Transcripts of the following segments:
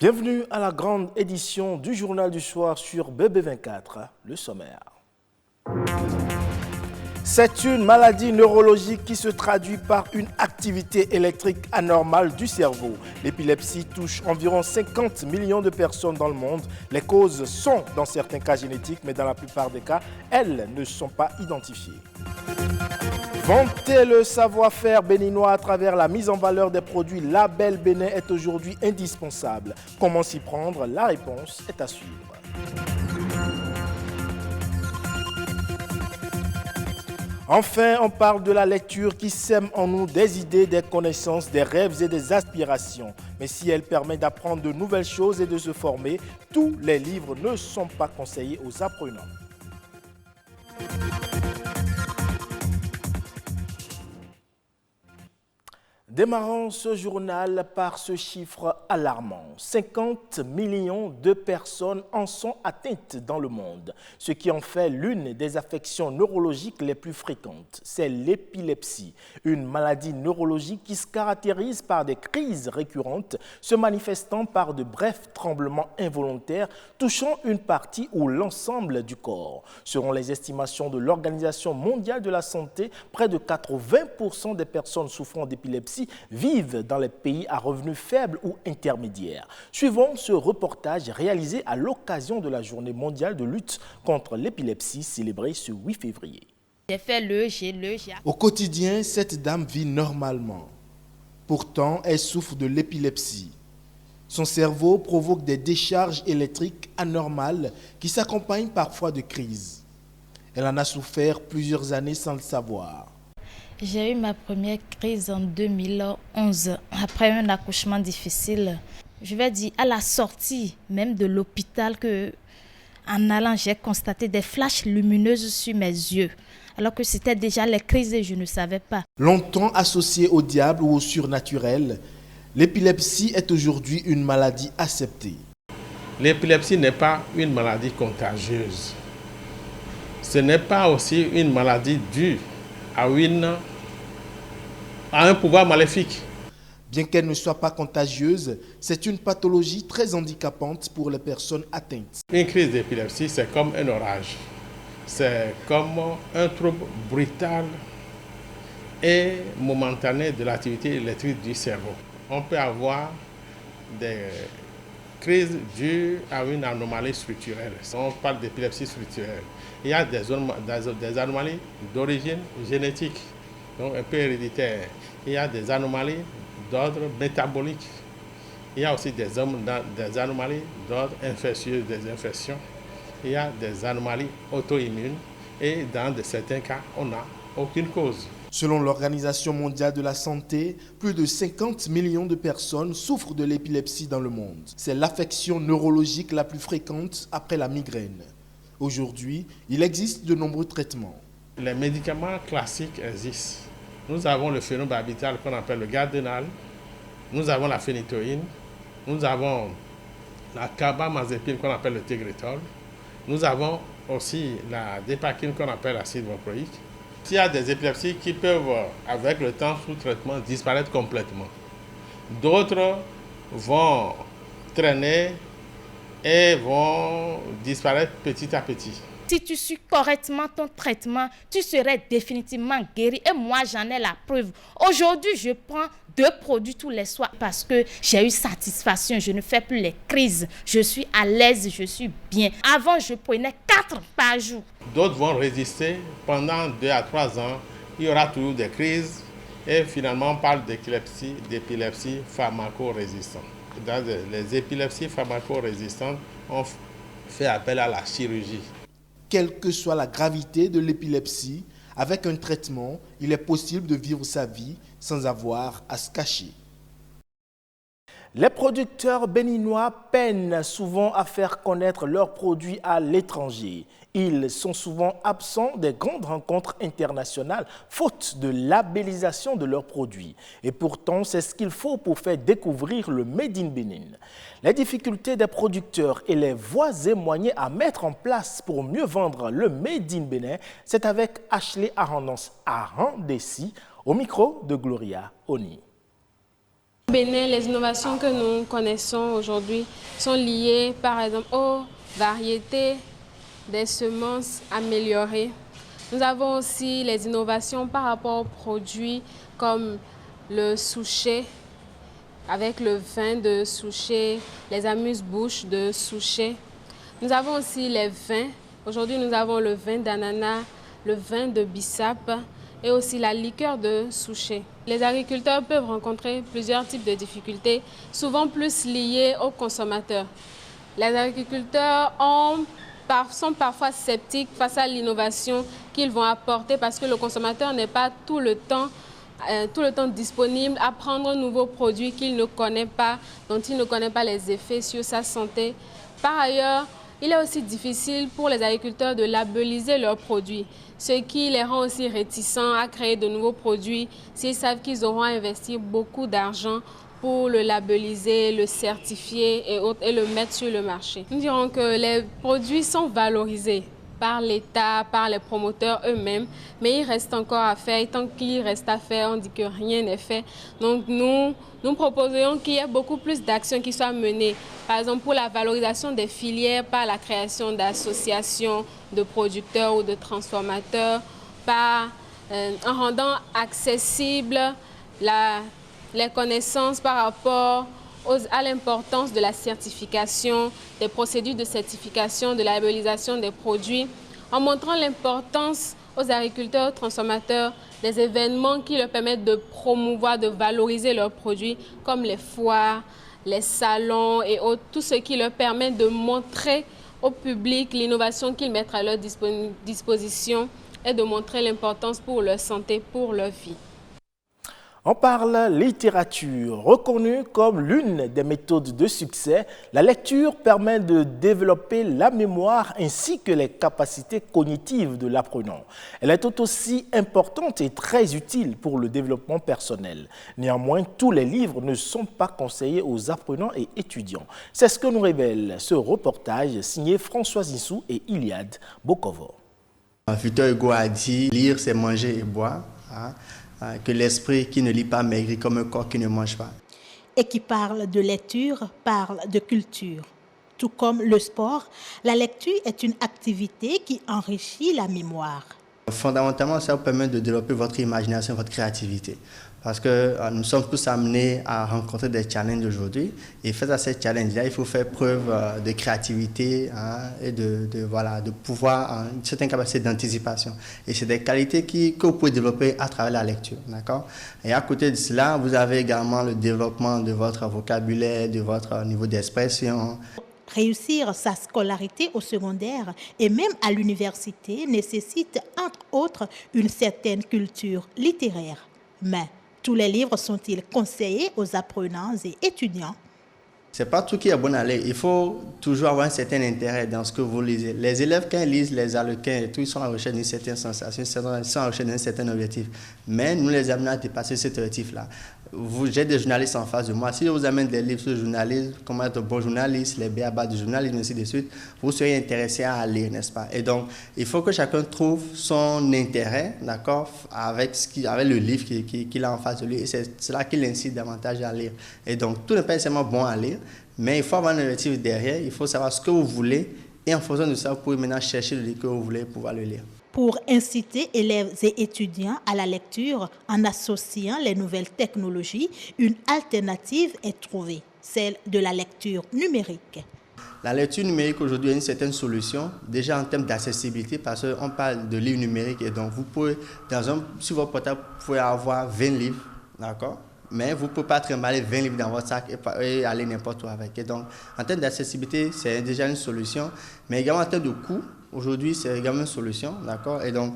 Bienvenue à la grande édition du Journal du Soir sur BB24, le sommaire. C'est une maladie neurologique qui se traduit par une activité électrique anormale du cerveau. L'épilepsie touche environ 50 millions de personnes dans le monde. Les causes sont dans certains cas génétiques, mais dans la plupart des cas, elles ne sont pas identifiées. Vanter le savoir-faire béninois à travers la mise en valeur des produits Label Bénin est aujourd'hui indispensable. Comment s'y prendre? La réponse est à suivre. Enfin, on parle de la lecture qui sème en nous des idées, des connaissances, des rêves et des aspirations. Mais si elle permet d'apprendre de nouvelles choses et de se former, tous les livres ne sont pas conseillés aux apprenants. Démarrons ce journal par ce chiffre alarmant. 50 millions de personnes en sont atteintes dans le monde, ce qui en fait l'une des affections neurologiques les plus fréquentes. C'est l'épilepsie, une maladie neurologique qui se caractérise par des crises récurrentes, se manifestant par de brefs tremblements involontaires touchant une partie ou l'ensemble du corps. Selon les estimations de l'Organisation mondiale de la santé, près de 80% des personnes souffrant d'épilepsie vivent dans les pays à revenus faibles ou intermédiaires. Suivons ce reportage réalisé à l'occasion de la Journée mondiale de lutte contre l'épilepsie célébrée ce 8 février. Au quotidien, cette dame vit normalement. Pourtant, elle souffre de l'épilepsie. Son cerveau provoque des décharges électriques anormales qui s'accompagnent parfois de crises. Elle en a souffert plusieurs années sans le savoir. J'ai eu ma première crise en 2011, après un accouchement difficile. Je vais dire à la sortie même de l'hôpital en allant, j'ai constaté des flashs lumineuses sur mes yeux, alors que c'était déjà les crises et je ne savais pas. Longtemps associée au diable ou au surnaturel, l'épilepsie est aujourd'hui une maladie acceptée. L'épilepsie n'est pas une maladie contagieuse. Ce n'est pas aussi une maladie due à un pouvoir maléfique. Bien qu'elle ne soit pas contagieuse, c'est une pathologie très handicapante pour les personnes atteintes. Une crise d'épilepsie, c'est comme un orage. C'est comme un trouble brutal et momentané de l'activité électrique du cerveau. On peut avoir des crises dues à une anomalie structurelle. On parle d'épilepsie structurelle. Il y a des anomalies d'origine génétique, donc un peu héréditaire. Il y a des anomalies d'ordre métabolique. Il y a aussi des anomalies d'ordre infectieux, des infections. Il y a des anomalies auto-immunes. Et dans certains cas, on n'a aucune cause. Selon l'Organisation mondiale de la santé, plus de 50 millions de personnes souffrent de l'épilepsie dans le monde. C'est l'affection neurologique la plus fréquente après la migraine. Aujourd'hui, il existe de nombreux traitements. Les médicaments classiques existent. Nous avons le phénobarbital qu'on appelle le Gardénal. Nous avons la phénitoïne. Nous avons la carbamazépine qu'on appelle le Tegretol. Nous avons aussi la dépakine qu'on appelle l'acide valproïque. Il y a des épilepsies qui peuvent, avec le temps sous traitement, disparaître complètement. D'autres vont traîner et vont disparaître petit à petit. Si tu suis correctement ton traitement, tu serais définitivement guéri. Et moi, j'en ai la preuve. Aujourd'hui, je prends 2 produits tous les soirs parce que j'ai eu satisfaction. Je ne fais plus les crises. Je suis à l'aise, je suis bien. Avant, je prenais 4 par jour. D'autres vont résister pendant 2 à 3 ans. Il y aura toujours des crises. Et finalement, on parle d'épilepsie pharmacorésistante. Dans les épilepsies pharmacorésistantes, on fait appel à la chirurgie. Quelle que soit la gravité de l'épilepsie, avec un traitement, il est possible de vivre sa vie sans avoir à se cacher. Les producteurs béninois peinent souvent à faire connaître leurs produits à l'étranger. Ils sont souvent absents des grandes rencontres internationales, faute de labellisation de leurs produits. Et pourtant, c'est ce qu'il faut pour faire découvrir le Made in Bénin. Les difficultés des producteurs et les voies et moyens à mettre en place pour mieux vendre le Made in Bénin, c'est avec Ashley Arandessi au micro de Gloria Oni. Au Bénin, les innovations que nous connaissons aujourd'hui sont liées par exemple aux variétés des semences améliorées. Nous avons aussi les innovations par rapport aux produits comme le souchet, avec le vin de souchet, les amuse-bouches de souchet. Nous avons aussi les vins. Aujourd'hui, nous avons le vin d'ananas, le vin de bissap et aussi la liqueur de souchet. Les agriculteurs peuvent rencontrer plusieurs types de difficultés, souvent plus liées aux consommateurs. Les agriculteurs sont parfois sceptiques face à l'innovation qu'ils vont apporter parce que le consommateur n'est pas tout le temps disponible à prendre un nouveau produit qu'il ne connaît pas, dont il ne connaît pas les effets sur sa santé. Par ailleurs, il est aussi difficile pour les agriculteurs de labelliser leurs produits, ce qui les rend aussi réticents à créer de nouveaux produits s'ils savent qu'ils auront à investir beaucoup d'argent pour le labelliser, le certifier et le mettre sur le marché. Nous dirons que les produits sont valorisés par l'État, par les promoteurs eux-mêmes, mais il reste encore à faire. Et tant qu'il reste à faire, on dit que rien n'est fait. Donc nous proposons qu'il y ait beaucoup plus d'actions qui soient menées. Par exemple, pour la valorisation des filières, par la création d'associations de producteurs ou de transformateurs, en rendant accessible les connaissances par rapport à l'importance de la certification, des procédures de certification, de la labellisation des produits, en montrant l'importance aux agriculteurs, transformateurs, des événements qui leur permettent de promouvoir, de valoriser leurs produits, comme les foires, les salons et autres, tout ce qui leur permet de montrer au public l'innovation qu'ils mettent à leur disposition et de montrer l'importance pour leur santé, pour leur vie. On parle littérature. Reconnue comme l'une des méthodes de succès, la lecture permet de développer la mémoire ainsi que les capacités cognitives de l'apprenant. Elle est tout aussi importante et très utile pour le développement personnel. Néanmoins, tous les livres ne sont pas conseillés aux apprenants et étudiants. C'est ce que nous révèle ce reportage signé François Issou et Iliad Bokovo. Victor Hugo a dit « Lire, c'est manger et boire ». Que l'esprit qui ne lit pas maigrit comme un corps qui ne mange pas. Et qui parle de lecture, parle de culture. Tout comme le sport, la lecture est une activité qui enrichit la mémoire. Fondamentalement, ça vous permet de développer votre imagination, votre créativité. Parce que nous sommes tous amenés à rencontrer des challenges aujourd'hui. Et face à ces challenges-là, il faut faire preuve de créativité et de pouvoir, une certaine capacité d'anticipation. Et c'est des qualités que vous pouvez développer à travers la lecture. D'accord? Et à côté de cela, vous avez également le développement de votre vocabulaire, de votre niveau d'expression. Réussir sa scolarité au secondaire et même à l'université nécessite, entre autres, une certaine culture littéraire. Mais tous les livres sont-ils conseillés aux apprenants et étudiants? Ce n'est pas tout qui est bon à lire. Il faut toujours avoir un certain intérêt dans ce que vous lisez. Les élèves, quand ils lisent les Harlequins et tout, ils sont à la recherche d'une certaine sensation, ils sont à la recherche d'un certain objectif. Mais nous les amenons à dépasser cet objectif-là. J'ai des journalistes en face de moi. Si je vous amène des livres sur le journalisme, comment être un bon journaliste, les b.a.-ba du journalisme, ainsi de suite, vous serez intéressé à lire, n'est-ce pas? Et donc, il faut que chacun trouve son intérêt, d'accord, avec le livre qu'il a en face de lui. Et c'est cela qui l'incite davantage à lire. Et donc, tout n'est pas nécessairement bon à lire, mais il faut avoir un objectif derrière, il faut savoir ce que vous voulez. Et en fonction de ça, vous pouvez maintenant chercher le livre que vous voulez pour pouvoir le lire. Pour inciter élèves et étudiants à la lecture en associant les nouvelles technologies, une alternative est trouvée, celle de la lecture numérique. La lecture numérique aujourd'hui est une certaine solution, déjà en termes d'accessibilité, parce qu'on parle de livres numériques et donc vous pouvez, sur votre portable, vous pouvez avoir 20 livres, d'accord? Mais vous ne pouvez pas trimballer 20 livres dans votre sac et aller n'importe où avec. Et donc, en termes d'accessibilité, c'est déjà une solution, mais également en termes de coût, aujourd'hui, c'est également une solution, d'accord? Et donc,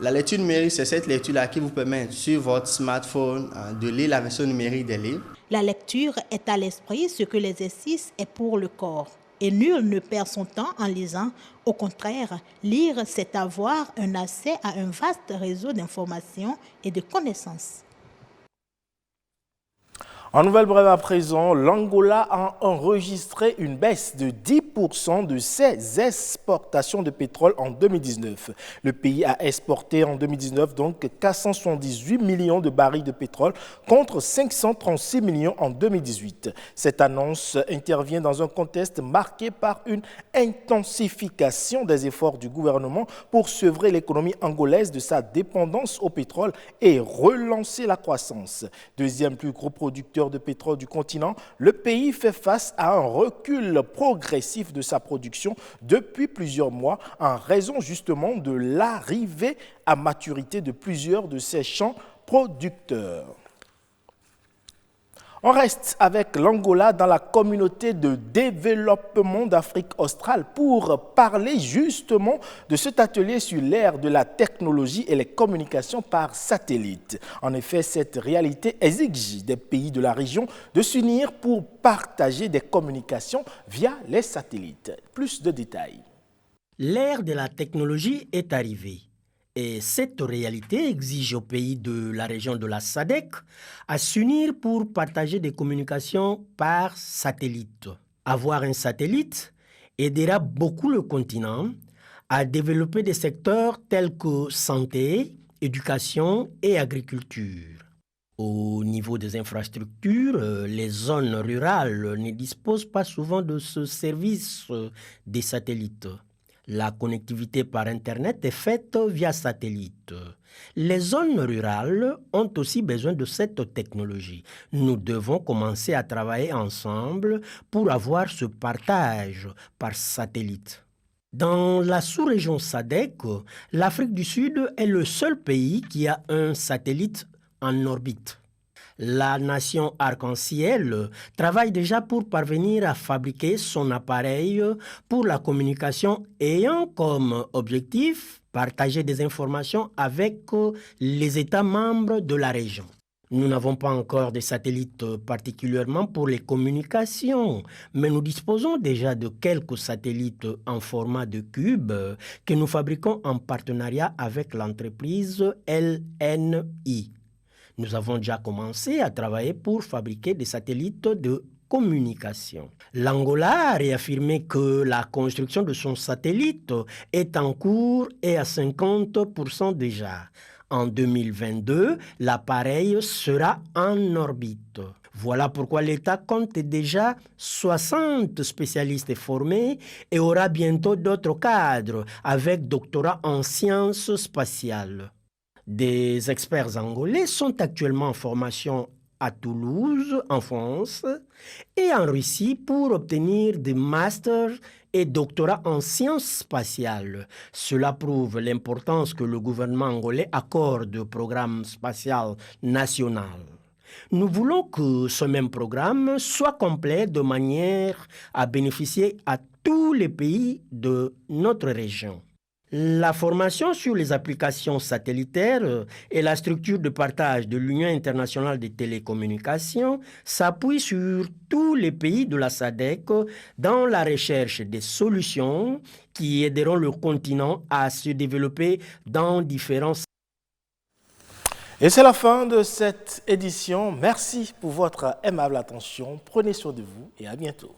la lecture numérique, c'est cette lecture-là qui vous permet, sur votre smartphone, de lire la version numérique des livres. La lecture est à l'esprit ce que l'exercice est pour le corps. Et nul ne perd son temps en lisant. Au contraire, lire, c'est avoir un accès à un vaste réseau d'informations et de connaissances. En nouvelle brève à présent, l'Angola a enregistré une baisse de 10% de ses exportations de pétrole en 2019. Le pays a exporté en 2019 donc 478 millions de barils de pétrole contre 536 millions en 2018. Cette annonce intervient dans un contexte marqué par une intensification des efforts du gouvernement pour sevrer l'économie angolaise de sa dépendance au pétrole et relancer la croissance. Deuxième plus gros producteur de pétrole du continent, le pays fait face à un recul progressif de sa production depuis plusieurs mois en raison justement de l'arrivée à maturité de plusieurs de ses champs producteurs. On reste avec l'Angola dans la communauté de développement d'Afrique australe pour parler justement de cet atelier sur l'ère de la technologie et les communications par satellite. En effet, cette réalité exige des pays de la région de s'unir pour partager des communications via les satellites. Plus de détails. L'ère de la technologie est arrivée. Et cette réalité exige aux pays de la région de la SADC à s'unir pour partager des communications par satellite. Avoir un satellite aidera beaucoup le continent à développer des secteurs tels que santé, éducation et agriculture. Au niveau des infrastructures, les zones rurales ne disposent pas souvent de ce service des satellites. La connectivité par Internet est faite via satellite. Les zones rurales ont aussi besoin de cette technologie. Nous devons commencer à travailler ensemble pour avoir ce partage par satellite. Dans la sous-région SADC, l'Afrique du Sud est le seul pays qui a un satellite en orbite. La nation arc-en-ciel travaille déjà pour parvenir à fabriquer son appareil pour la communication ayant comme objectif partager des informations avec les États membres de la région. Nous n'avons pas encore de satellites particulièrement pour les communications, mais nous disposons déjà de quelques satellites en format de cube que nous fabriquons en partenariat avec l'entreprise LNI. Nous avons déjà commencé à travailler pour fabriquer des satellites de communication. L'Angola a réaffirmé que la construction de son satellite est en cours et à 50% déjà. En 2022, l'appareil sera en orbite. Voilà pourquoi l'État compte déjà 60 spécialistes formés et aura bientôt d'autres cadres avec doctorat en sciences spatiales. Des experts angolais sont actuellement en formation à Toulouse, en France, et en Russie pour obtenir des masters et doctorats en sciences spatiales. Cela prouve l'importance que le gouvernement angolais accorde au programme spatial national. Nous voulons que ce même programme soit complet de manière à bénéficier à tous les pays de notre région. La formation sur les applications satellitaires et la structure de partage de l'Union internationale des télécommunications s'appuie sur tous les pays de la SADC dans la recherche des solutions qui aideront le continent à se développer dans différents secteurs. Et c'est la fin de cette édition. Merci pour votre aimable attention. Prenez soin de vous et à bientôt.